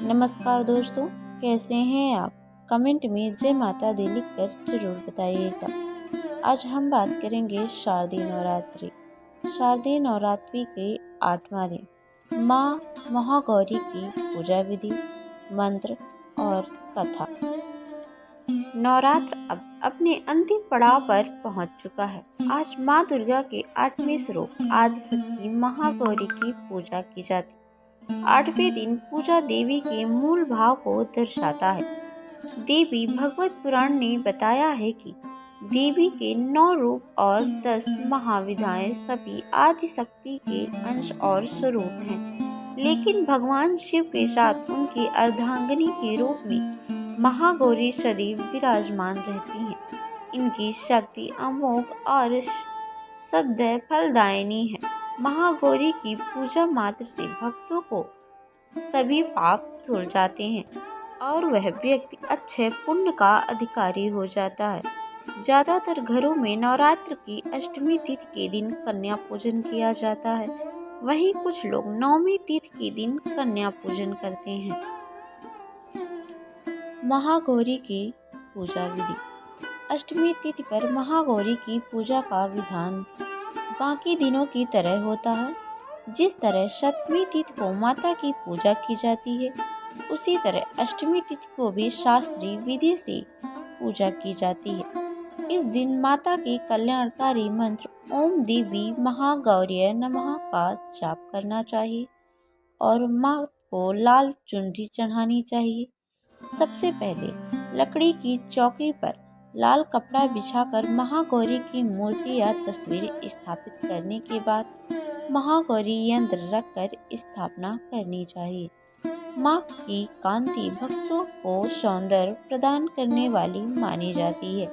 नमस्कार दोस्तों, कैसे हैं आप? कमेंट में जय माता दी लिखकर जरूर बताइएगा। आज हम बात करेंगे शारदीय नवरात्रि। शारदीय नवरात्रि के 8वां दिन माँ महागौरी की पूजा विधि, मंत्र और कथा। नवरात्र अब अपने अंतिम पड़ाव पर पहुंच चुका है। आज माँ दुर्गा के 8वें स्वरूप आदिशक्ति महागौरी की पूजा की जाती है। 8वें दिन पूजा देवी के मूल भाव को दर्शाता है। देवी भगवत पुराण ने बताया है कि देवी के 9 रूप और 10 महाविधाएं सभी आदिशक्ति के अंश और स्वरूप हैं, लेकिन भगवान शिव के साथ उनकी अर्धांगिनी के रूप में महागौरी सदैव विराजमान रहती हैं। इनकी शक्ति अमोघ और सदैव फलदायिनी है। महागौरी की पूजा मात्र से भक्तों को सभी पाप धुल जाते हैं और वह व्यक्ति अच्छे पुण्य का अधिकारी हो जाता है। ज्यादातर घरों में नवरात्र की अष्टमी तिथि के दिन कन्या पूजन किया जाता है। वहीं कुछ लोग नवमी तिथि के दिन कन्या पूजन करते हैं। महागौरी की पूजा विधि। अष्टमी तिथि पर महागौरी की पूजा का विधान बाकी दिनों की तरह होता है। जिस तरह सप्तमी तिथि को माता की पूजा की जाती है, उसी तरह अष्टमी तिथि को भी शास्त्रीय विधि से पूजा की जाती है। इस दिन माता के कल्याणकारी मंत्र ओम देवी महागौर्यै नमः का जाप करना चाहिए और माँ को लाल चुनरी चढ़ानी चाहिए। सबसे पहले लकड़ी की चौकी पर लाल कपड़ा बिछाकर महागौरी की मूर्ति या तस्वीर स्थापित करने के बाद महागौरी यंत्र रखकर स्थापना करनी चाहिए। माँ की कांति भक्तों को सौंदर्य प्रदान करने वाली मानी जाती है।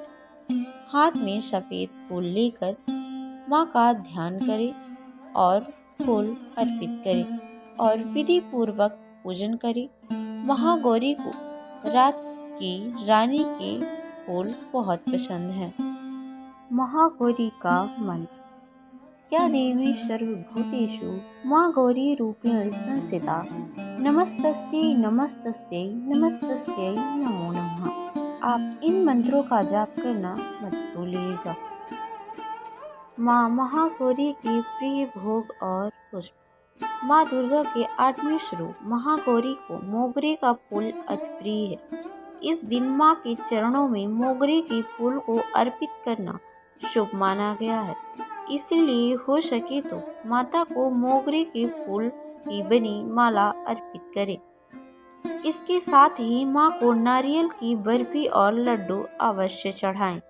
हाथ में सफेद फूल लेकर माँ का ध्यान करें और फूल अर्पित करें और विधि पूर्वक पूजन करें। महागौरी को रात की रानी के फूल बहुत पसंद हैं। महागौरी का मंत्र। या देवी सर्वभूतेषु माँ गौरी रूपेण संस्थिता नमस्तस्यै नमस्तस्यै नमस्तस्यै नमो नमः। आप इन मंत्रों का जाप करना मत भूलिएगा। माँ महागौरी के प्रिय भोग और पुष्प। माँ दुर्गा के 8वें स्वरूप महागौरी को मोगरे का फूल अति प्रिय है। इस दिन माँ के चरणों में मोगरे के फूल को अर्पित करना शुभ माना गया है। इसलिए हो सके तो माता को मोगरे के फूल की बनी माला अर्पित करें। इसके साथ ही माँ को नारियल की बर्फी और लड्डू अवश्य चढ़ाएं।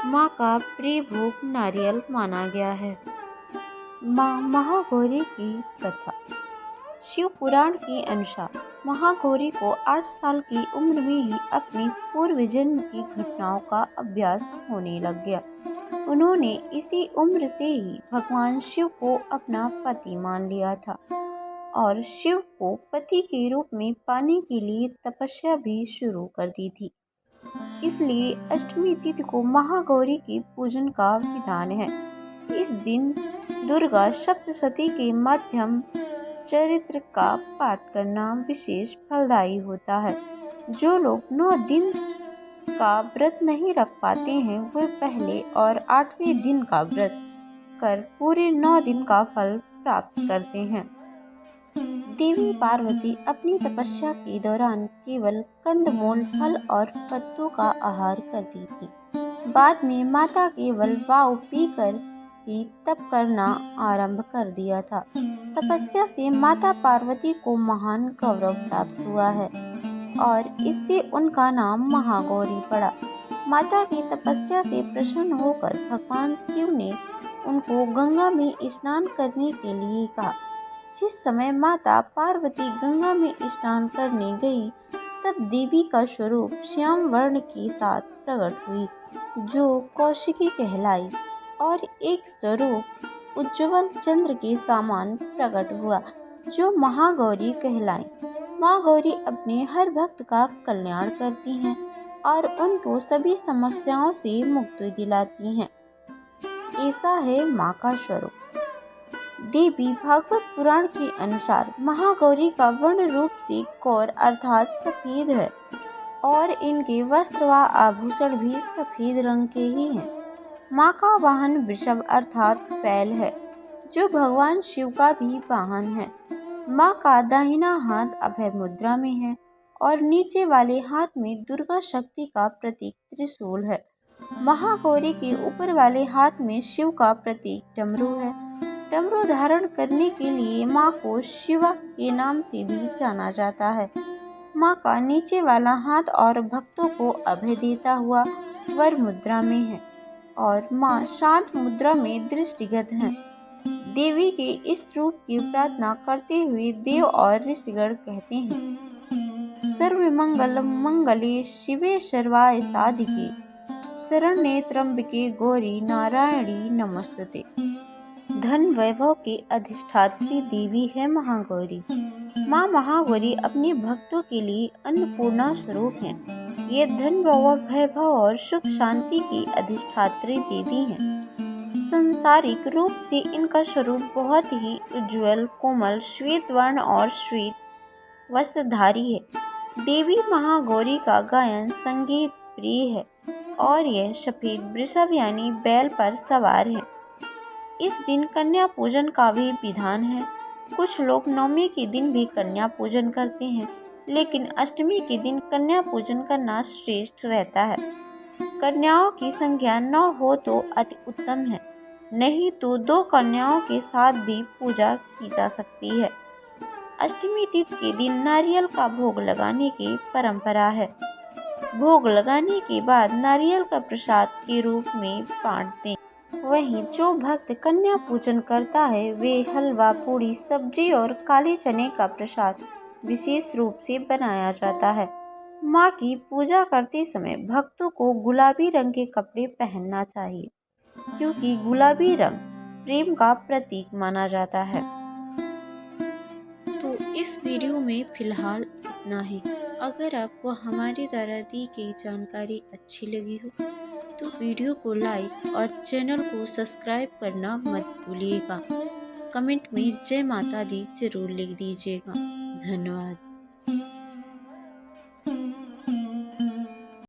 माँ का प्रिय भोग नारियल माना गया है। माँ महागौरी की कथा। शिव पुराण के अनुसार महागौरी को 8 साल की उम्र में ही अपनी पूर्व जन्म की घटनाओं का अभ्यास होने लग गया। उन्होंने इसी उम्र से ही भगवान शिव को अपना पति मान लिया था और शिव को पति के रूप में पाने के लिए तपस्या भी शुरू कर दी थी। इसलिए अष्टमी तिथि को महागौरी की पूजन का विधान है। इस दिन दुर्गा सप्तशती के माध्यम चरित्र का पाठ करना विशेष फलदायी होता है। जो लोग 9 दिन का व्रत नहीं रख पाते हैं, वे पहले और 8वें दिन का व्रत कर पूरे 9 दिन का फल प्राप्त करते हैं। देवी पार्वती अपनी तपस्या के दौरान केवल कंदमूल, फल और पत्तों का आहार करती थी। बाद में माता केवल वायु पीकर ही तप करना आरंभ कर दिया था। तपस्या से माता पार्वती को महान गौरव प्राप्त हुआ है और इससे उनका नाम महागौरी पड़ा। माता की तपस्या से प्रसन्न होकर भगवान शिव ने उनको गंगा में स्नान करने के लिए कहा। जिस समय माता पार्वती गंगा में स्नान करने गई, तब देवी का स्वरूप श्याम वर्ण के साथ प्रकट हुई, जो कौशिकी कहलाई, और एक स्वरूप उज्ज्वल चंद्र के समान प्रकट हुआ, जो महागौरी कहलाई। माँ गौरी अपने हर भक्त का कल्याण करती हैं और उनको सभी समस्याओं से मुक्ति दिलाती हैं। ऐसा है माँ का स्वरूप। देवी भागवत पुराण के अनुसार महागौरी का वर्ण रूप से कौर अर्थात सफेद है और इनके वस्त्र व आभूषण भी सफेद रंग के ही हैं। माँ का वाहन वृषभ अर्थात बैल है, जो भगवान शिव का भी वाहन है। माँ का दाहिना हाथ अभय मुद्रा में है और नीचे वाले हाथ में दुर्गा शक्ति का प्रतीक त्रिशूल है। महागौरी के ऊपर वाले हाथ में शिव का प्रतीक डमरू है। डमरू धारण करने के लिए माँ को शिवा के नाम से भी जाना जाता है। माँ का नीचे वाला हाथ और भक्तों को अभय देता हुआ वर मुद्रा में है और माँ शांत मुद्रा में दृष्टिगत हैं। देवी के इस रूप की प्रार्थना करते हुए देव और ऋषिगण कहते हैं, सर्वमंगल मंगले शिवे सर्वाय साधिके शरण्ये त्र्यंबके गौरी नारायणी नमस्तुते। धन वैभव के अधिष्ठात्री देवी है महागौरी। माँ महागौरी अपने भक्तों के लिए अन्नपूर्णा स्वरूप हैं। ये धन वैभव और सुख शांति की अधिष्ठात्री देवी हैं। सांसारिक रूप से इनका स्वरूप बहुत ही उज्ज्वल, कोमल, श्वेत वर्ण और श्वेत वस्त्रधारी है। देवी महागौरी का गायन संगीत प्रिय है और यह सफेद वृषभ यानी बैल पर सवार है। इस दिन कन्या पूजन का भी विधान है। कुछ लोग नवमी के दिन भी कन्या पूजन करते हैं, लेकिन अष्टमी के दिन कन्या पूजन करना श्रेष्ठ रहता है। कन्याओं की संख्या 9 हो तो अति उत्तम है, नहीं तो 2 कन्याओं के साथ भी पूजा की जा सकती है। अष्टमी तिथि के दिन नारियल का भोग लगाने की परंपरा है। भोग लगाने के बाद नारियल का प्रसाद के रूप में बांट दें। वहीं जो भक्त कन्या पूजन करता है वे हलवा, पूड़ी, सब्जी और काले चने का प्रसाद विशेष रूप से बनाया जाता है। माँ की पूजा करते समय भक्तों को गुलाबी रंग के कपड़े पहनना चाहिए, क्योंकि गुलाबी रंग प्रेम का प्रतीक माना जाता है। तो इस वीडियो में फिलहाल इतना ही। अगर आपको हमारी द्वारा दी गई जानकारी अच्छी लगी हो तो वीडियो को लाइक और चैनल को सब्सक्राइब करना मत भूलिएगा। कमेंट में जय माता दी जरूर लिख दीजिएगा। धन्यवाद।